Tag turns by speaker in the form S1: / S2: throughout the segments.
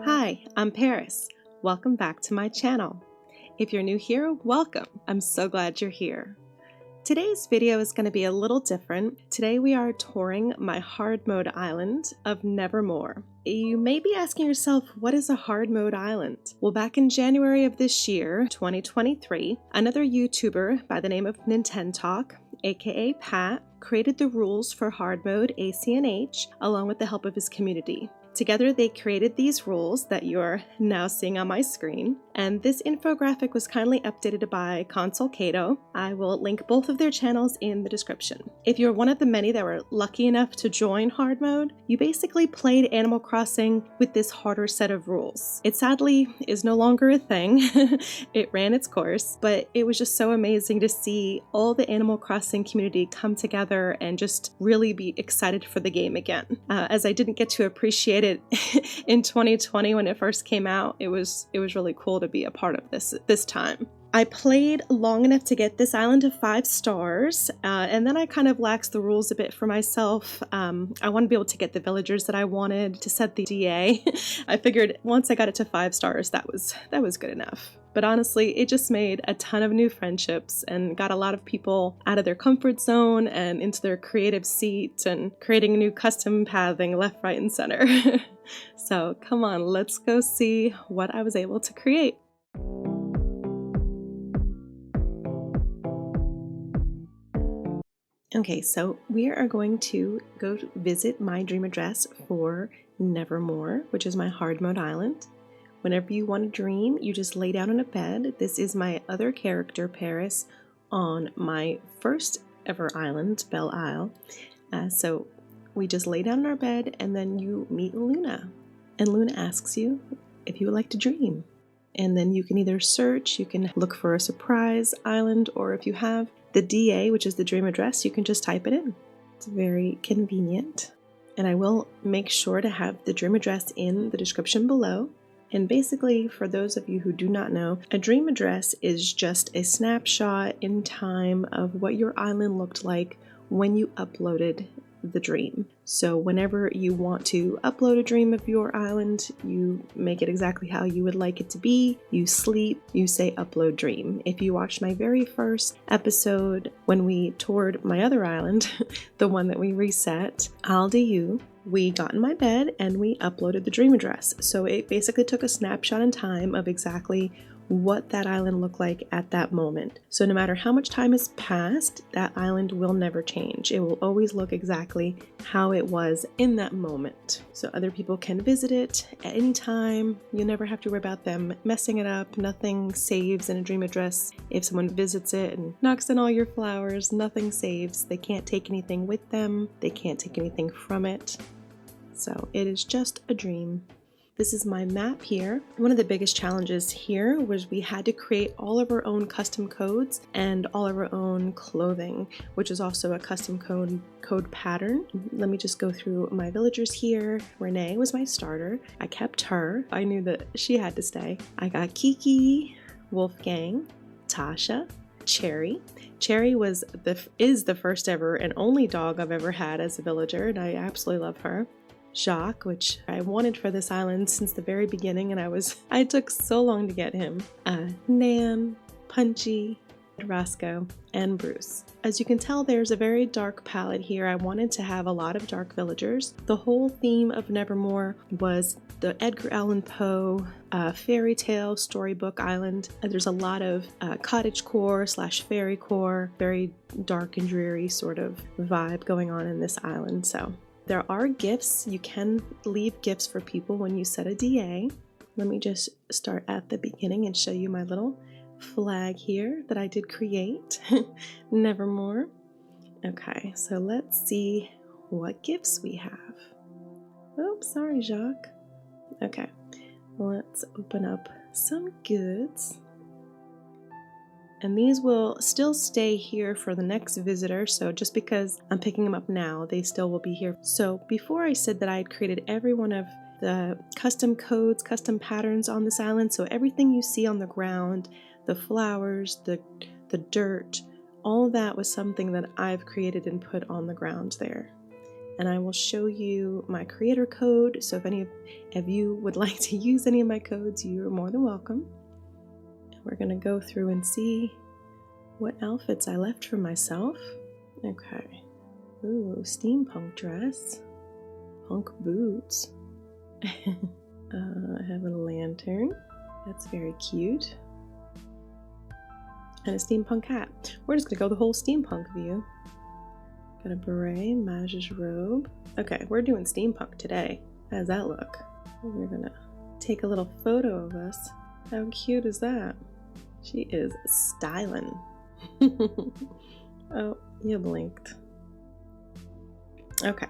S1: Hi, I'm Paris. Welcome back to my channel. If you're new here, welcome. I'm so glad you're here. Today's video is going to be a little different. Today we are touring my Hardmode Island of Nevermore. You may be asking yourself, what is a Hardmode Island? Well, back in January of this year, 2023, another YouTuber by the name of Nintentalk, aka Pat, created the rules for Hardmode ACNH along with the help of his community. Together they created these rules that you're now seeing on my screen, and this infographic was kindly updated by Console Kato. I will link both of their channels in the description. If you're one of the many that were lucky enough to join hard mode, you basically played Animal Crossing with this harder set of rules. It sadly is no longer a thing. It ran its course, but it was just so amazing to see all the Animal Crossing community come together and just really be excited for the game again. As I didn't get to appreciate it in 2020 when it first came out, it was really cool to be a part of this time. I played long enough to get this island to 5 stars, and then I kind of laxed the rules a bit for myself. I wanted to be able to get the villagers that I wanted to set the DA. I figured once I got it to 5 stars, that was good enough. But honestly, it just made a ton of new friendships and got a lot of people out of their comfort zone and into their creative seat and creating new custom pathing left, right, and center. So come on, let's go see what I was able to create. Okay, so we are going to go visit my dream address for Nevermore, which is my Hardmode Island. Whenever you want to dream, you just lay down on a bed. This is my other character, Paris, on my first ever island, Belle Isle. So we just lay down on our bed and then you meet Luna. And Luna asks you if you would like to dream. And then you can either search, you can look for a surprise island, or if you have the DA, which is the dream address, you can just type it in. It's very convenient. And I will make sure to have the dream address in the description below. And basically, for those of you who do not know, a dream address is just a snapshot in time of what your island looked like when you uploaded the dream. So whenever you want to upload a dream of your island, you make it exactly how you would like it to be. You sleep, you say upload dream. If you watched my very first episode when we toured my other island, the one that we reset, I'll do you. We got in my bed and we uploaded the dream address. So it basically took a snapshot in time of exactly what that island looked like at that moment. So no matter how much time has passed, that island will never change. It will always look exactly how it was in that moment. So other people can visit it at any time. You'll never have to worry about them messing it up. Nothing saves in a dream address. If someone visits it and knocks in all your flowers, nothing saves. They can't take anything with them. They can't take anything from it. So it is just a dream. This is my map here. One of the biggest challenges here was we had to create all of our own custom codes and all of our own clothing, which is also a custom code pattern. Let me just go through my villagers here. Renee was my starter. I kept her. I knew that she had to stay. I got Kiki, Wolfgang, Tasha, Cherry. Cherry is the first ever and only dog I've ever had as a villager, and I absolutely love her. Jacques, which I wanted for this island since the very beginning, and I took so long to get him. Nan, Punchy, Roscoe, and Bruce. As you can tell, there's a very dark palette here. I wanted to have a lot of dark villagers. The whole theme of Nevermore was the Edgar Allan Poe Fairytale Storybook Island. There's a lot of Cottage Core / Fairy Core, very dark and dreary sort of vibe going on in this island. So there are gifts. You can leave gifts for people when you set a DA. Let me just start at the beginning and show you my little flag here that I did create. Nevermore. Okay, so let's see what gifts we have. Oops, sorry, Jacques. Okay, let's open up some goods. And these will still stay here for the next visitor, so just because I'm picking them up now, they still will be here. So before I said that I had created every one of the custom codes, custom patterns on this island, so everything you see on the ground, the flowers, the dirt, all that was something that I've created and put on the ground there. and I will show you my creator code. So if any of you would like to use any of my codes, you're more than welcome. And we're gonna go through and see what outfits I left for myself. Okay. Ooh, steampunk dress. Punk boots. I have a lantern. That's very cute. And a steampunk hat. We're just gonna go the whole steampunk view. Got a beret, mage's robe. Okay, we're doing steampunk today. How does that look? We're gonna take a little photo of us. How cute is that? She is styling. Oh, you blinked. Okay,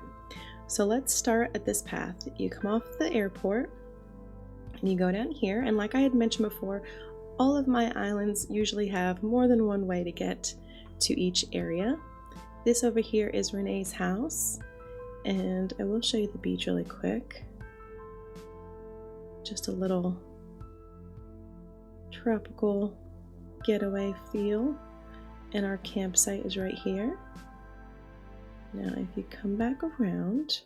S1: so let's start at this path. You come off the airport and you go down here, and like I had mentioned before, all of my islands usually have more than one way to get to each area. This over here is Renee's house, and I will show you the beach really quick. Just a little tropical getaway feel, and our campsite is right here. Now if you come back around,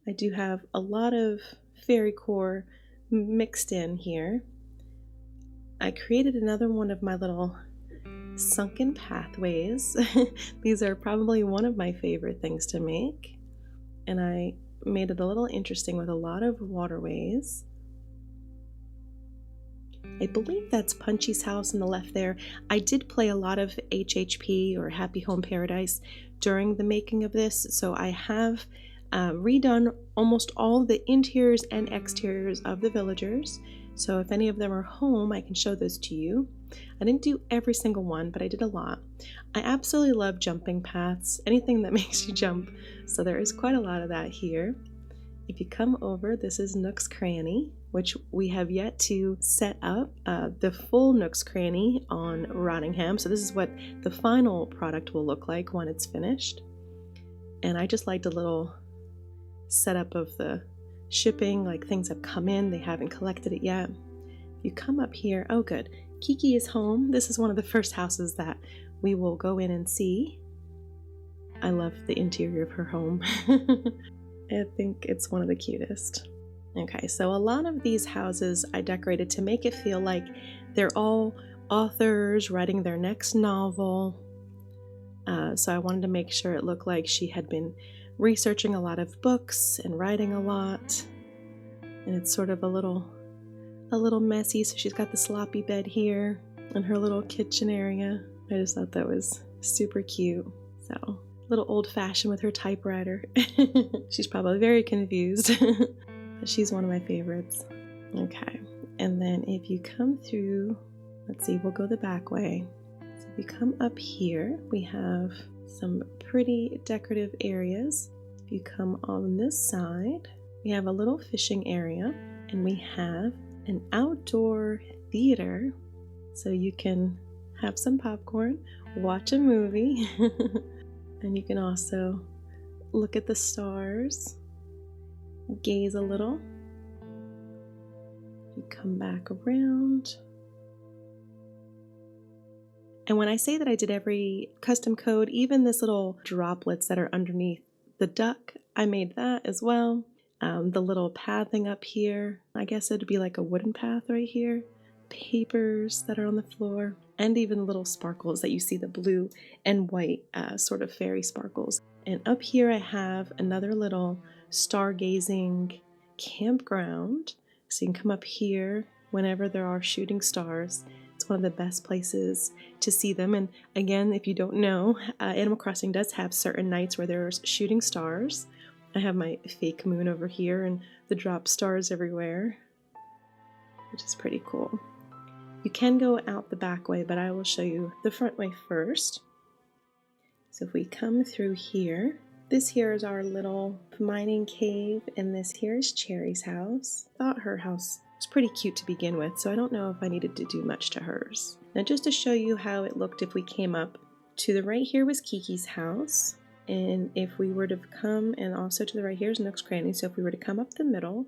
S1: I do have a lot of Fairycore mixed in here. I created another one of my little sunken pathways. These are probably one of my favorite things to make, and I made it a little interesting with a lot of waterways. I believe that's Punchy's house on the left there. I did play a lot of HHP or Happy Home Paradise during the making of this, so I have redone almost all the interiors and exteriors of the villagers. So if any of them are home, I can show those to you. I didn't do every single one, but I did a lot. I absolutely love jumping paths, anything that makes you jump. So there is quite a lot of that here. If you come over, this is Nook's Cranny, which we have yet to set up the full Nook's Cranny on Rottingham. So this is what the final product will look like when it's finished. And I just liked a little setup of the shipping, like things have come in, they haven't collected it yet. If you come up here, oh good, Kiki is home. This is one of the first houses that we will go in and see. I love the interior of her home. I think it's one of the cutest. Okay, so a lot of these houses I decorated to make it feel like they're all authors writing their next novel. So I wanted to make sure it looked like she had been researching a lot of books and writing a lot. And it's sort of a little messy, so she's got the sloppy bed here and her little kitchen area. I just thought that was super cute. So, a little old-fashioned with her typewriter. She's probably very confused, but she's one of my favorites. Okay, and then if you come through, let's see, we'll go the back way. So if you come up here, we have some pretty decorative areas. If you come on this side, we have a little fishing area, and we have an outdoor theater, so you can have some popcorn, watch a movie, and you can also look at the stars, gaze a little. You come back around. And when I say that I did every custom code, even this little droplets that are underneath the duck, I made that as well. The little pathing up here, I guess it'd be like a wooden path right here. Papers that are on the floor, and even little sparkles that you see, the blue and white sort of fairy sparkles. And up here I have another little stargazing campground. So you can come up here whenever there are shooting stars. It's one of the best places to see them. And again, if you don't know, Animal Crossing does have certain nights where there's shooting stars. I have my fake moon over here and the drop stars everywhere, which is pretty cool. You can go out the back way, but I will show you the front way first. So if we come through here, this here is our little mining cave, and this here is Cherry's house. I thought her house was pretty cute to begin with, so I don't know if I needed to do much to hers. Now just to show you how it looked if we came up, to the right here was Kiki's house, and if we were to come, and also to the right here is Nook's Cranny, so if we were to come up the middle,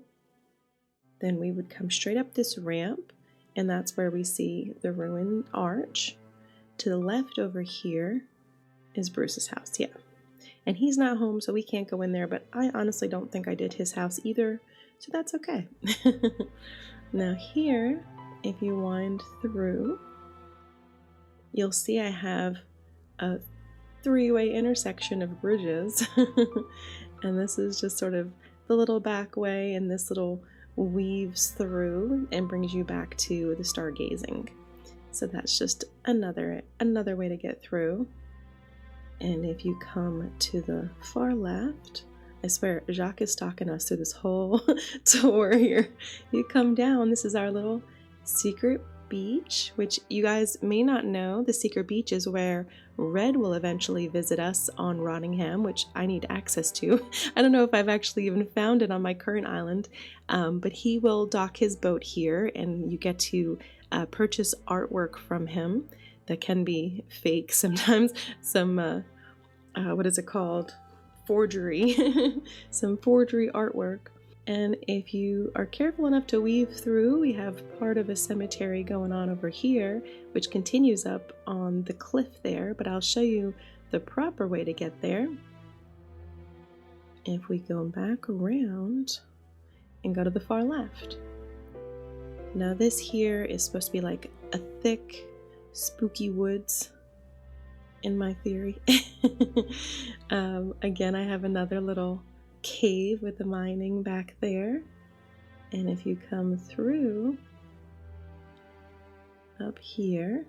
S1: then we would come straight up this ramp, and that's where we see the ruined arch. To the left over here is Bruce's house, yeah. And he's not home, so we can't go in there, but I honestly don't think I did his house either, so that's okay. Now here, if you wind through, you'll see I have a three-way intersection of bridges. And this is just sort of the little back way, and this little weaves through and brings you back to the stargazing. So that's just another way to get through. And if you come to the far left, I swear Jacques is stalking us through this whole tour here. You come down, this is our little secret beach, which you guys may not know. The secret beach is where Red will eventually visit us on Rottingham, which I need access to. I don't know if I've actually even found it on my current island, but he will dock his boat here, and you get to purchase artwork from him that can be fake sometimes. Some what is it called? Forgery. Some forgery artwork. And if you are careful enough to weave through, we have part of a cemetery going on over here, which continues up on the cliff there, but I'll show you the proper way to get there. If we go back around and go to the far left. Now this here is supposed to be like a thick, spooky woods, in my theory. Again, I have another little cave with the mining back there, and if you come through up here,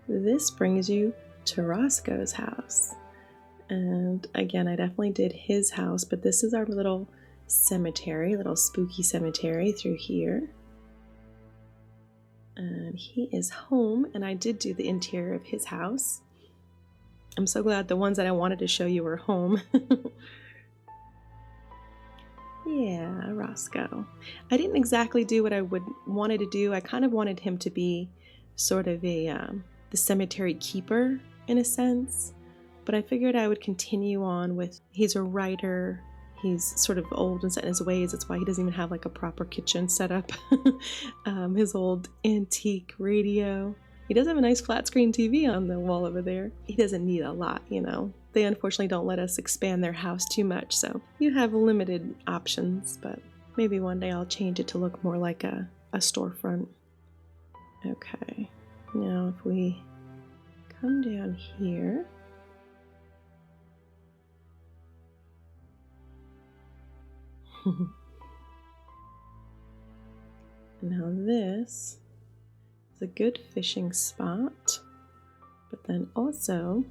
S1: this brings you to Roscoe's house. And again, I definitely did his house, but this is our little cemetery, little spooky cemetery through here. And he is home, and I did do the interior of his house. I'm so glad the ones that I wanted to show you were home. Yeah, Roscoe. I didn't exactly do what I wanted to do. I kind of wanted him to be sort of the cemetery keeper in a sense, but I figured I would continue on with, he's a writer, he's sort of old and set in his ways. That's why he doesn't even have like a proper kitchen set up. His old antique radio. He does have a nice flat screen TV on the wall over there. He doesn't need a lot, you know. They unfortunately don't let us expand their house too much, so you have limited options, but maybe one day I'll change it to look more like a storefront. Okay, now if we come down here, now this is a good fishing spot, but then also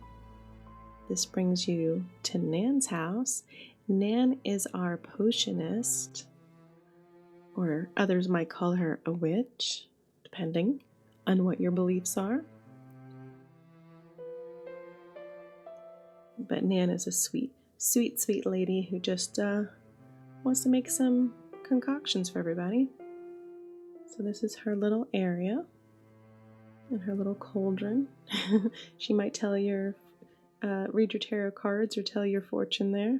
S1: this brings you to Nan's house. Nan is our potionist, or others might call her a witch, depending on what your beliefs are. But Nan is a sweet, sweet, sweet lady who just wants to make some concoctions for everybody. So this is her little area and her little cauldron. She might tell your, read your tarot cards or tell your fortune there.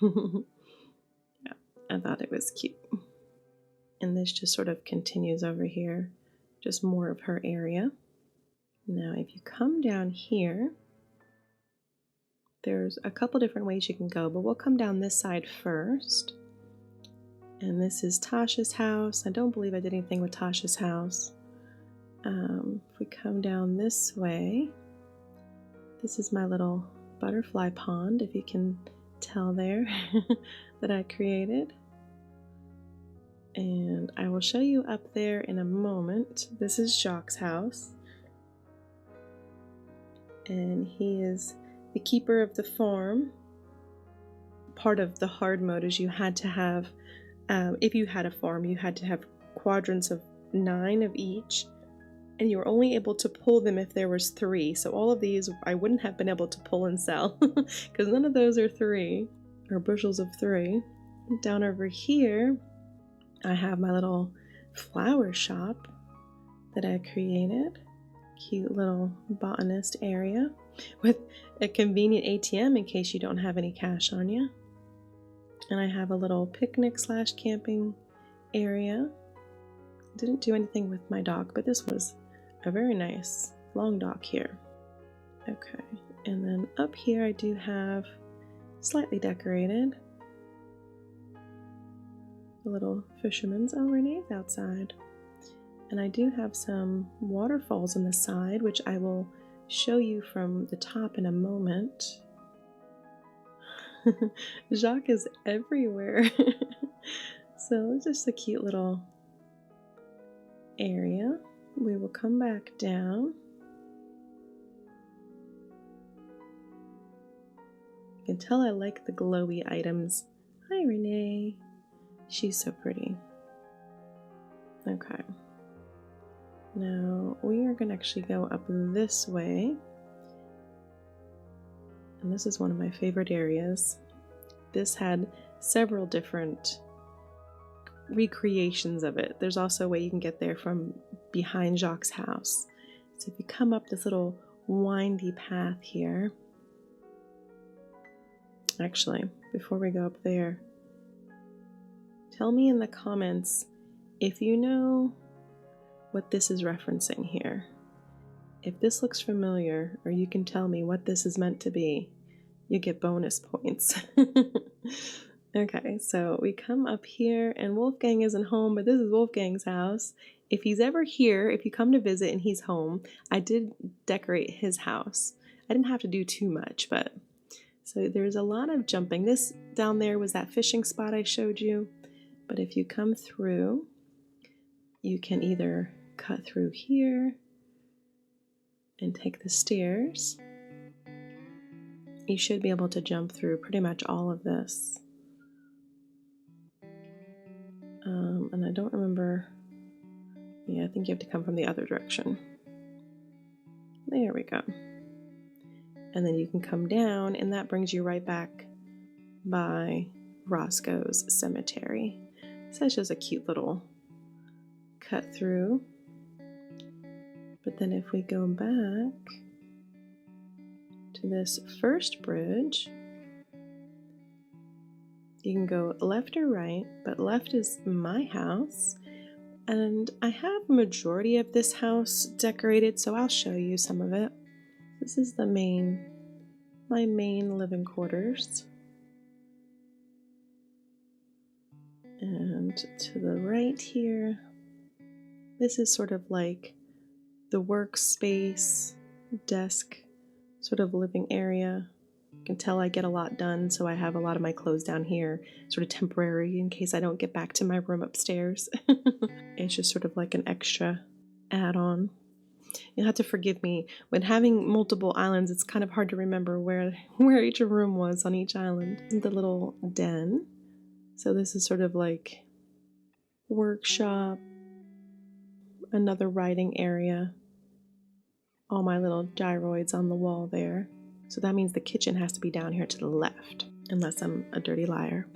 S1: Yeah, I thought it was cute. And this just sort of continues over here, just more of her area. Now if you come down here, there's a couple different ways you can go, but we'll come down this side first. And this is Tasha's house. I don't believe I did anything with Tasha's house. If we come down this way, this is my little butterfly pond, if you can tell there, that I created. And I will show you up there in a moment. This is Jacques' house. And he is the keeper of the farm. Part of the hard mode is you had to have, if you had a farm, you had to have quadrants of 9 of each, and you were only able to pull them if there was 3. So all of these I wouldn't have been able to pull and sell, because none of those are 3, or bushels of 3. Down over here, I have my little flower shop that I created. Cute little botanist area with a convenient ATM in case you don't have any cash on you. And I have a little picnic / camping area. Didn't do anything with my dock, but this was a very nice long dock here. Okay, And then up here I do have slightly decorated the little fisherman's. Oh, Renee's outside. And I do have some waterfalls on the side, which I will show you from the top in a moment. Jacques is everywhere. So it's just a cute little area. We will come back down. You can tell I like the glowy items. Hi, Renee. She's so pretty. Okay. Now we are going to actually go up this way. And this is one of my favorite areas. This had several different recreations of it. There's also a way you can get there from behind Jacques' house. So if you come up this little windy path here. Actually, before we go up there, tell me in the comments if you know what this is referencing here. If this looks familiar, or you can tell me what this is meant to be, you get bonus points. Okay, so we come up here, and Wolfgang isn't home, but this is Wolfgang's house. If he's ever here, if you come to visit and he's home, I did decorate his house. I didn't have to do too much, but so there's a lot of jumping. This down there was that fishing spot I showed you, but if you come through, you can either cut through here and take the stairs. You should be able to jump through pretty much all of this. And I don't remember. Yeah, I think you have to come from the other direction. There we go. And then you can come down, and that brings you right back by Roscoe's cemetery. So it's just a cute little cut through. But then if we go back to this first bridge, you can go left or right, but left is my house. And I have a majority of this house decorated, so I'll show you some of it. This is my main living quarters. And to the right here, this is sort of like the workspace, desk, sort of living area. You can tell I get a lot done, so I have a lot of my clothes down here, sort of temporary in case I don't get back to my room upstairs. It's just sort of like an extra add-on. You'll have to forgive me. When having multiple islands, it's kind of hard to remember where each room was on each island. The little den. So this is sort of like workshop, another writing area. All my little gyroids on the wall there. So that means the kitchen has to be down here to the left, unless I'm a dirty liar.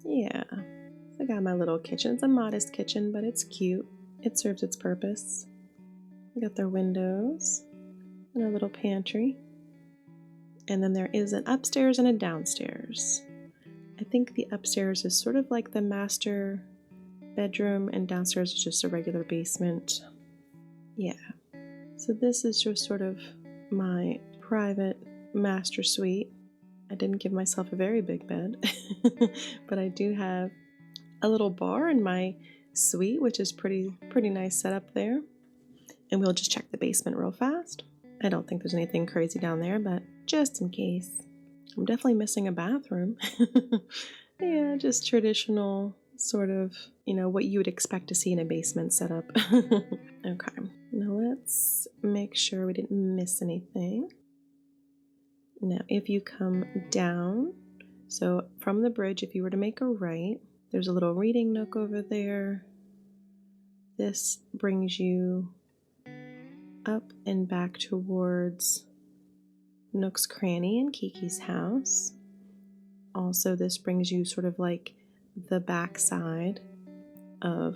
S1: Yeah, I got my little kitchen. It's a modest kitchen, but it's cute. It serves its purpose. We got their windows and a little pantry. And then there is an upstairs and a downstairs. I think the upstairs is sort of like the master bedroom, and downstairs is just a regular basement. Yeah. So this is just sort of my private master suite. I didn't give myself a very big bed, but I do have a little bar in my suite, which is pretty nice setup there. And we'll just check the basement real fast. I don't think there's anything crazy down there, but just in case. I'm definitely missing a bathroom. Yeah, just traditional sort of, what you would expect to see in a basement setup. Okay, now let's make sure we didn't miss anything. Now, if you come down, so from the bridge, if you were to make a right, there's a little reading nook over there. This brings you up and back towards Nook's Cranny and Kiki's house. Also, this brings you sort of like the back side of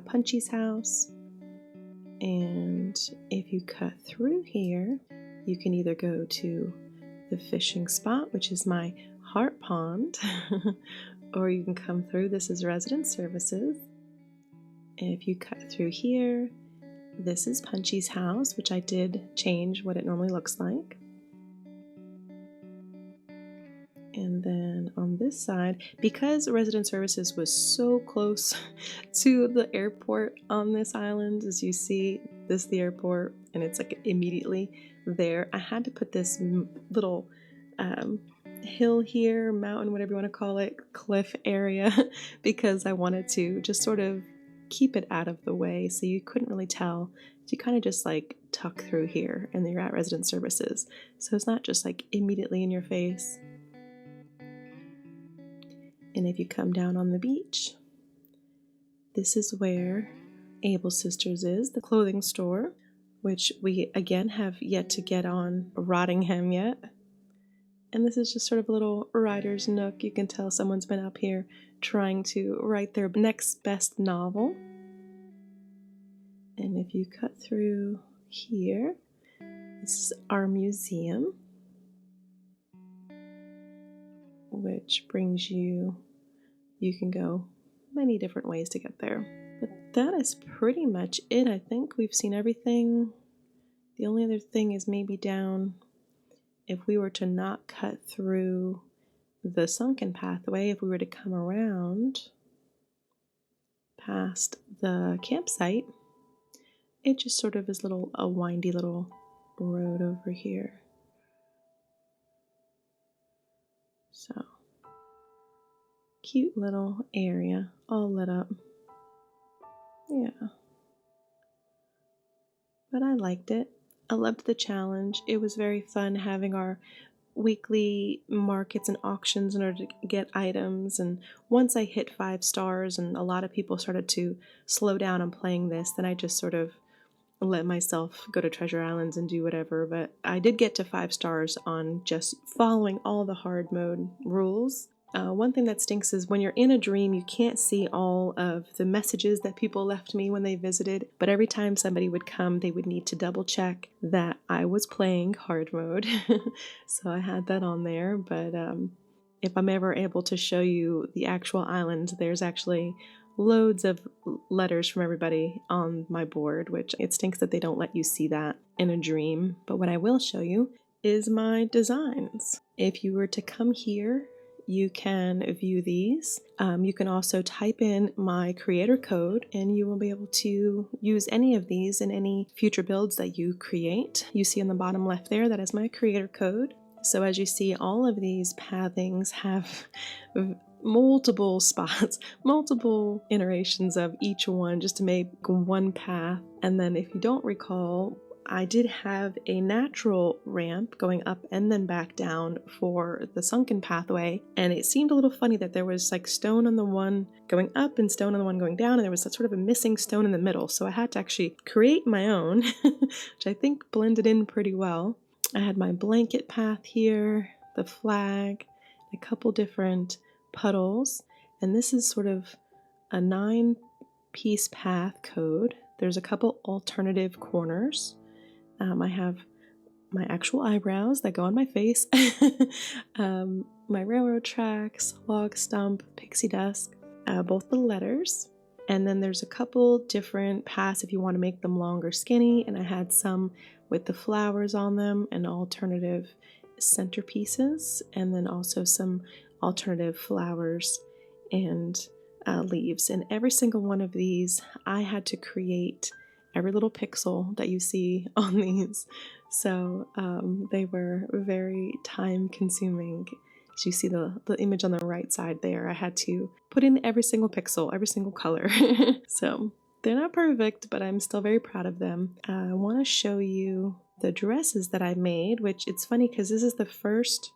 S1: Punchy's house. And if you cut through here, you can either go to the fishing spot, which is my heart pond, or you can come through. This is resident services. And if you cut through here, this is Punchy's house, which I did change what it normally looks like. And then on this side, because resident services was so close to the airport on this island, as you see, this is the airport, and it's like immediately there, I had to put this little hill here, mountain, whatever you want to call it, cliff area, because I wanted to just sort of keep it out of the way so you couldn't really tell. You kind of just like tuck through here and you're at resident services. So it's not just like immediately in your face. And if you come down on the beach, this is where Able Sisters is, the clothing store, which we again have yet to get on Rottingham yet. And this is just sort of a little writer's nook. You can tell someone's been up here trying to write their next best novel. And if you cut through here, this is our museum, which brings you can go many different ways to get there. But that is pretty much it. I think we've seen everything. The only other thing is maybe down, if we were to not cut through the sunken pathway, if we were to come around past the campsite, it just sort of is a windy little road over here. So, cute little area, all lit up. Yeah. But I liked it. I loved the challenge. It was very fun having our weekly markets and auctions in order to get items. And once I hit 5 stars and a lot of people started to slow down on playing this, then I just sort of let myself go to Treasure Islands and do whatever. But I did get to 5 stars on just following all the hard mode rules. One thing that stinks is when you're in a dream, you can't see all of the messages that people left me when they visited, but every time somebody would come, they would need to double check that I was playing hard mode. So I had that on there, but if I'm ever able to show you the actual island, there's actually loads of letters from everybody on my board, which it stinks that they don't let you see that in a dream. But what I will show you is my designs. If you were to come here, you can view these. You can also type in my creator code and you will be able to use any of these in any future builds that you create. You see on the bottom left there, that is my creator code. So as you see, all of these pathings have multiple spots, multiple iterations of each one just to make one path. And then if you don't recall, I did have a natural ramp going up and then back down for the sunken pathway, and it seemed a little funny that there was like stone on the one going up and stone on the one going down, and there was sort of a missing stone in the middle, so I had to actually create my own, which I think blended in pretty well. I had my blanket path here, the flag, a couple different puddles, and this is sort of a 9-piece path code. There's a couple alternative corners. I have my actual eyebrows that go on my face, my railroad tracks, log stump, pixie dust, both the letters. And then there's a couple different paths if you want to make them long or skinny, and I had some with the flowers on them and alternative centerpieces, and then also some alternative flowers and leaves. And every single one of these, I had to create every little pixel that you see on these. So they were very time consuming. As you see the image on the right side there, I had to put in every single pixel, every single color. So they're not perfect, but I'm still very proud of them. I want to show you the dresses that I made, which it's funny because this is the first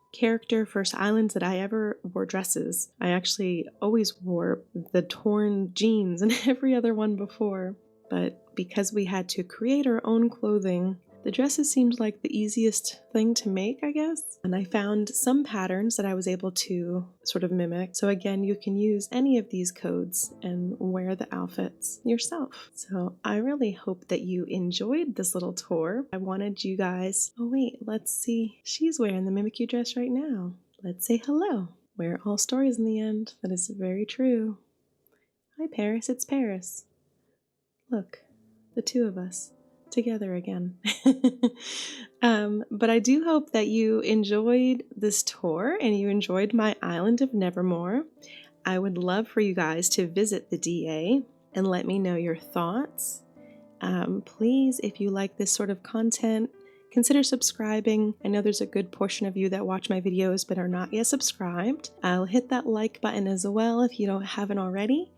S1: islands that I ever wore dresses. I actually always wore the torn jeans and every other one before. But because we had to create our own clothing, the dresses seemed like the easiest thing to make, I guess. And I found some patterns that I was able to sort of mimic. So again, you can use any of these codes and wear the outfits yourself. So I really hope that you enjoyed this little tour. I wanted you guys, oh wait, let's see. She's wearing the Mimikyu dress right now. Let's say hello. We're all stories in the end. That is very true. Hi Paris, it's Paris. Look, the two of us. together again. But I do hope that you enjoyed this tour and you enjoyed my island of Nevermore. I would love for you guys to visit the DA and let me know your thoughts. Please, if you like this sort of content, consider subscribing. I know there's a good portion of you that watch my videos but are not yet subscribed. I'll hit that like button as well if you haven't already.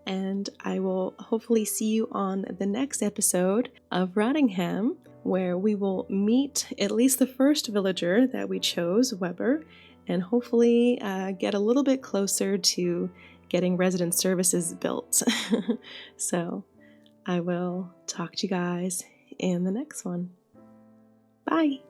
S1: And I will hopefully see you on the next episode of Rottingham, where we will meet at least the first villager that we chose, Weber, and hopefully get a little bit closer to getting resident services built. So I will talk to you guys in the next one. Bye!